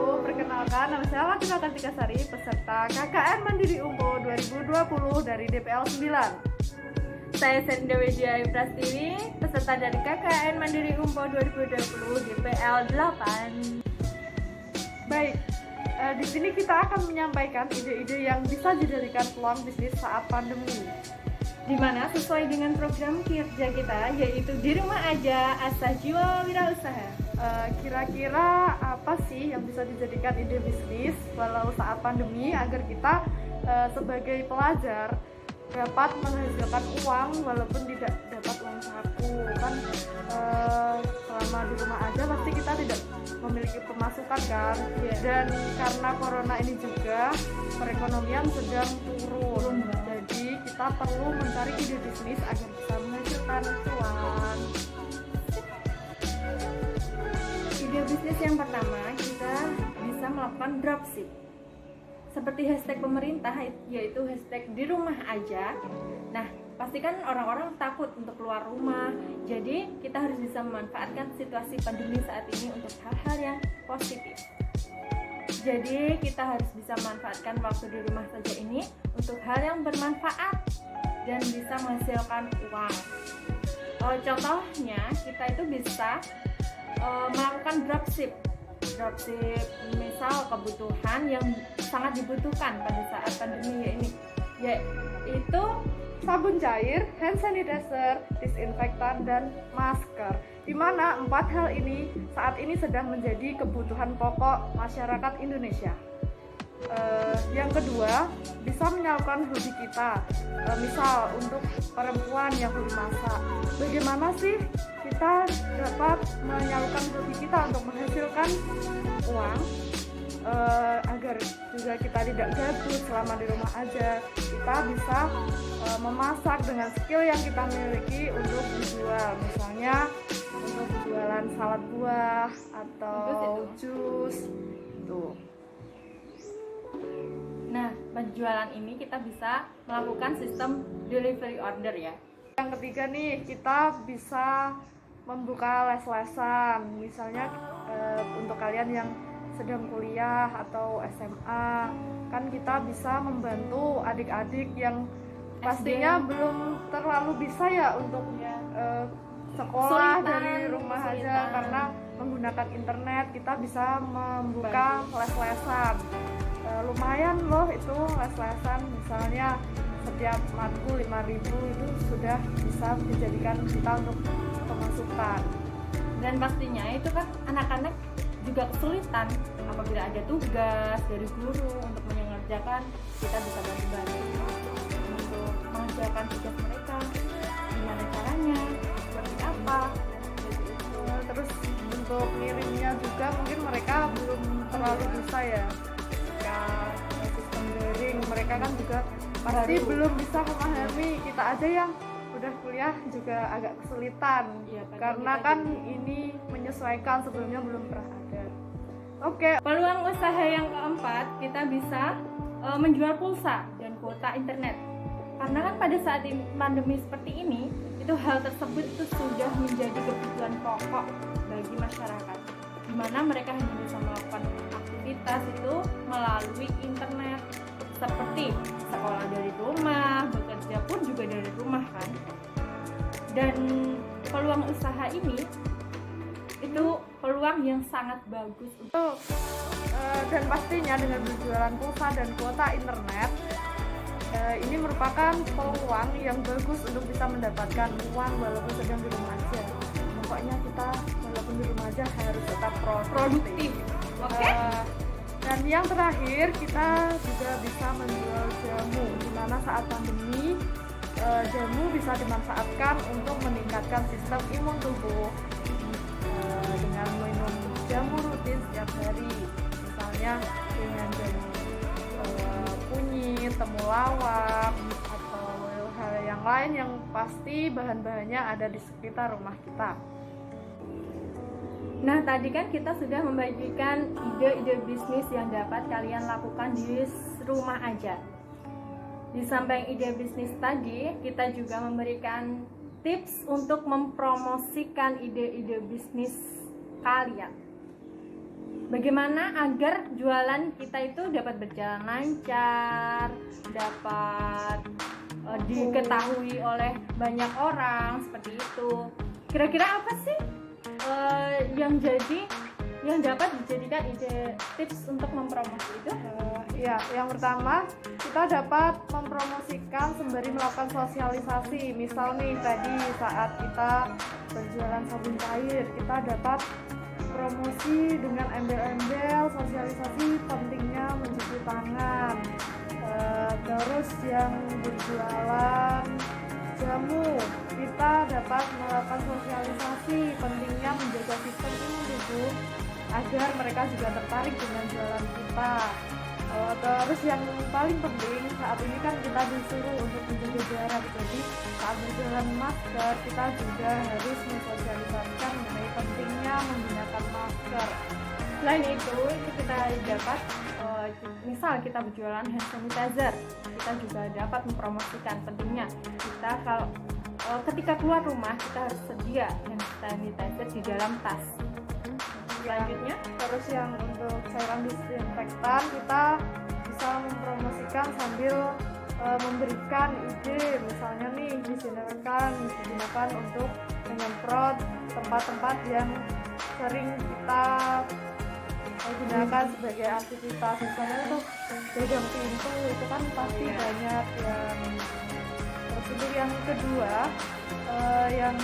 Perkenalkan, nama saya Latifah Kartika Sari, peserta KKN Mandiri Umpo 2020 dari DPL 9. Saya Senda Widya Prastiwi, peserta dari KKN Mandiri Umpo 2020 DPL 8. Baik, di sini kita akan menyampaikan ide-ide yang bisa dijadikan peluang bisnis saat pandemi. Di mana sesuai dengan program kerja kita, yaitu di rumah aja asah jiwa wirausaha. Kira-kira apa sih yang bisa dijadikan ide bisnis walau saat pandemi agar kita sebagai pelajar dapat menghasilkan uang walaupun tidak dapat uang saku kan. Selama di rumah aja pasti kita tidak memiliki pemasukan kan, dan karena corona ini juga perekonomian sedang turun, jadi kita perlu mencari ide bisnis agar bisa menghasilkan uang. Ide bisnis yang pertama, kita bisa melakukan dropship. Seperti hashtag pemerintah, yaitu hashtag di rumah aja. Nah, pastikan orang-orang takut untuk keluar rumah. Jadi, kita harus bisa memanfaatkan situasi pandemi saat ini untuk hal-hal yang positif. Jadi, kita harus bisa memanfaatkan waktu di rumah saja ini untuk hal yang bermanfaat dan bisa menghasilkan uang. Contohnya, kita itu bisa melakukan dropship, misal kebutuhan yang sangat dibutuhkan pada saat pandemi ini, yaitu sabun cair, hand sanitizer, disinfektan, dan masker. Di mana 4 hal ini saat ini sedang menjadi kebutuhan pokok masyarakat Indonesia. Yang kedua, bisa menyalurkan hobi kita, misal untuk perempuan yang hobi masak. Bagaimana sih kita dapat menyalurkan hobi kita untuk menghasilkan uang, agar juga kita tidak gabut selama di rumah aja. Kita bisa memasak dengan skill yang kita miliki untuk dijual, misalnya untuk jualan salad buah atau jus tuh. Nah, penjualan ini kita bisa melakukan sistem delivery order ya. Yang ketiga nih, kita bisa membuka les-lesan, misalnya untuk kalian yang sedang kuliah atau SMA, kan kita bisa membantu adik-adik yang pastinya belum terlalu bisa ya untuk sekolah dari rumah aja karena menggunakan internet. Kita bisa membuka les-lesan. Lumayan loh itu les-lesan, misalnya setiap matkul 5.000 itu sudah bisa dijadikan kita untuk pemasukan. Dan pastinya itu kan anak-anak juga kesulitan apabila ada tugas dari guru untuk mengerjakan, kita bisa bantu-bantu untuk mengerjakan tugas mereka. Gimana caranya, seperti apa, terus untuk ngirimnya juga mungkin mereka belum terlalu bisa ya. Sistem daring mereka kan juga pasti belum bisa memahami. Kita aja yang udah kuliah juga agak kesulitan karena kan ini menyesuaikan, sebelumnya belum pernah ada. Peluang usaha yang keempat, kita bisa menjual pulsa dan kuota internet. Karena kan pada saat pandemi seperti ini, itu hal tersebut itu sudah menjadi kebutuhan pokok bagi masyarakat, di mana mereka hanya bisa melakukan aktivitas itu melalui internet, seperti sekolah dari rumah, bekerja pun juga dari rumah kan. Dan peluang usaha ini itu peluang yang sangat bagus untuk dan pastinya dengan berjualan pulsa dan kuota internet, ini merupakan peluang yang bagus untuk bisa mendapatkan uang walaupun sedang di rumah aja. Pokoknya kita walaupun di rumah aja harus tetap produktif. Dan yang terakhir, kita juga bisa menjual jamu, di mana saat pandemi jamu bisa dimanfaatkan untuk meningkatkan sistem imun tubuh dengan minum jamu rutin setiap hari, misalnya dengan jamu kunyit, temulawak, atau hal yang lain yang pasti bahan-bahannya ada di sekitar rumah kita. Nah, tadi kan kita sudah membagikan ide-ide bisnis yang dapat kalian lakukan di rumah aja. Di samping ide bisnis tadi, kita juga memberikan tips untuk mempromosikan ide-ide bisnis kalian. bagaimana agar jualan kita itu dapat berjalan lancar, dapat diketahui oleh banyak orang seperti itu. Kira-kira apa sih yang dapat dijadikan ide tips untuk mempromosi itu? Ya, yang pertama kita dapat mempromosikan sembari melakukan sosialisasi. Misal nih tadi saat kita berjualan sabun cair, kita dapat promosi dengan embel-embel sosialisasi pentingnya mencuci tangan. Terus yang berjualan jamu, kita dapat melakukan sosialisasi pentingnya menjaga sistem imun tubuh agar mereka juga tertarik dengan jualan kita. Terus yang paling penting saat ini kan kita disuruh untuk menjaga jarak, jadi saat berjualan masker kita juga harus mensosialisasikan mengenai pentingnya menggunakan masker. Selain itu kita dapat misal kita berjualan hand sanitizer, kita juga dapat mempromosikan pentingnya kita kalau ketika keluar rumah kita harus sedia hand sanitizer di dalam tas. Selanjutnya, terus yang untuk cairan disinfektan kita bisa mempromosikan sambil memberikan ide, misalnya nih disinfektan digunakan untuk menyemprot tempat-tempat yang sering kita gunakan sebagai aktivitas, misalnya itu pegang pintu, itu kan pasti banyak yang. Terus untuk yang kedua yang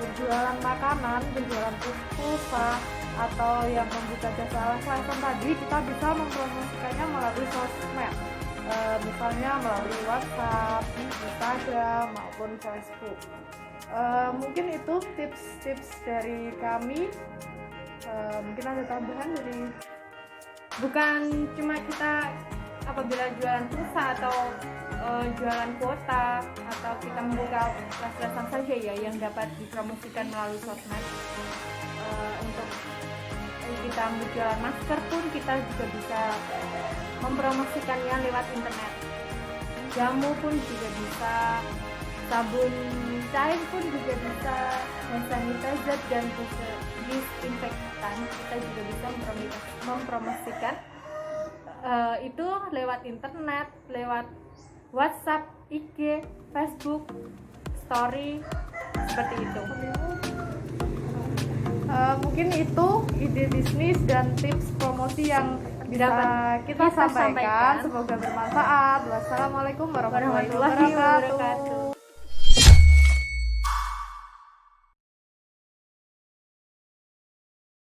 berjualan makanan, berjualan pulsa atau yang membuka jasa alasan tadi, kita bisa mempromosikannya melalui sosmed, misalnya melalui WhatsApp, Instagram maupun Facebook. Mungkin itu tips-tips dari kami. Mungkin ada tambahan dari bukan cuma kita apabila jualan pulsa atau jualan kuota atau kita membuka kelas-kelasan saja ya yang dapat dipromosikan melalui sosmed. Untuk kita berjualan masker pun kita juga bisa mempromosikannya lewat internet. Jamu pun juga bisa, sabun cair pun juga bisa, hand sanitizer dan disinfektan kita juga bisa mempromosikan itu lewat internet, lewat WhatsApp, IG, Facebook, Story, seperti itu. Mungkin itu ide bisnis dan tips promosi yang bisa kita sampaikan. Semoga bermanfaat. Wassalamualaikum warahmatullahi wabarakatuh.